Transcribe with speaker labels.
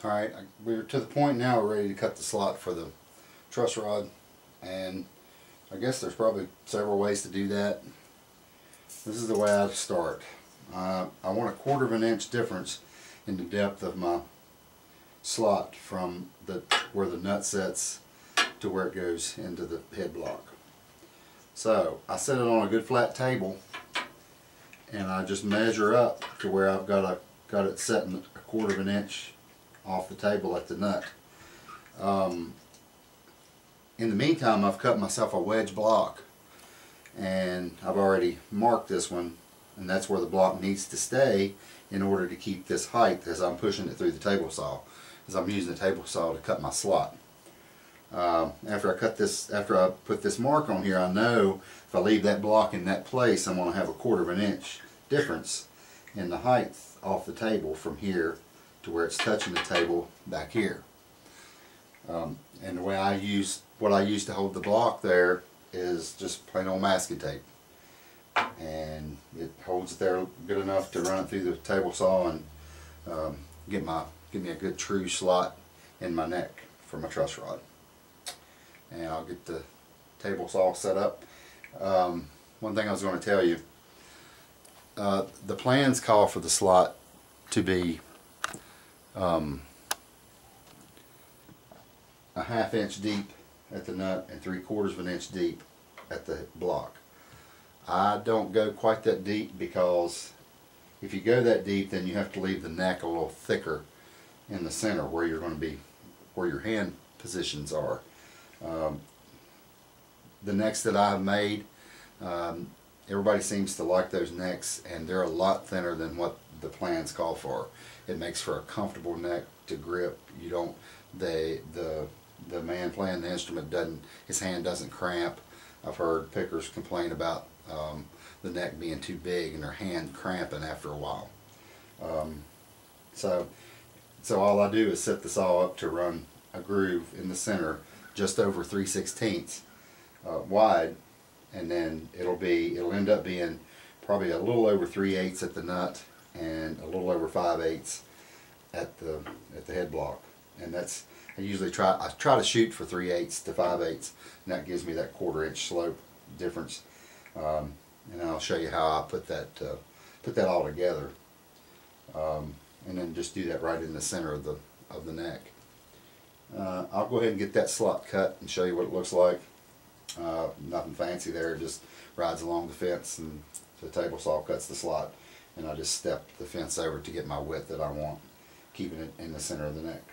Speaker 1: Alright, we're to the point now we're ready to cut the slot for the truss rod, and I guess there's probably several ways to do that. This is the way I start. I want 1/4 of an inch difference in the depth of my slot from where the nut sets to where it goes into the head block. So I set it on a good flat table and I just measure up to where I've got it setting 1/4 of an inch off the table at the nut. In the meantime, I've cut myself a wedge block, and I've already marked this one, and that's where the block needs to stay in order to keep this height as I'm pushing it through the table saw, as I'm using the table saw to cut my slot. After I put this mark on here, I know if I leave that block in that place, I'm going to have 1/4 of an inch difference in the height off the table from here to where it's touching the table back here. And the way what I use to hold the block there is just plain old masking tape, and it holds it there good enough to run it through the table saw and give me a good true slot in my neck for my truss rod. And I'll get the table saw set up. One thing I was going to tell you, the plans call for the slot to be a 1/2 inch deep at the nut and 3/4 of an inch deep at the block. I don't go quite that deep, because if you go that deep, then you have to leave the neck a little thicker in the center where you're going to be, where your hand positions are. The necks that I've made, everybody seems to like those necks, and they're a lot thinner than what the plans call for. It makes for a comfortable neck to grip. You don't, the man playing the instrument his hand doesn't cramp. I've heard pickers complain about the neck being too big and their hand cramping after a while. So all I do is set the saw up to run a groove in the center just over 3/16 wide, and then it'll end up being probably a little over 3/8 at the nut and a little over 5/8 at the head block. And that's, I try to shoot for 3/8 to 5/8, and that gives me that 1/4 inch slope difference. And I'll show you how I put that all together, and then just do that right in the center of the neck. I'll go ahead and get that slot cut and show you what it looks like. Nothing fancy there, it just rides along the fence and the table saw cuts the slot, and I just step the fence over to get my width that I want, keeping it in the center of the neck.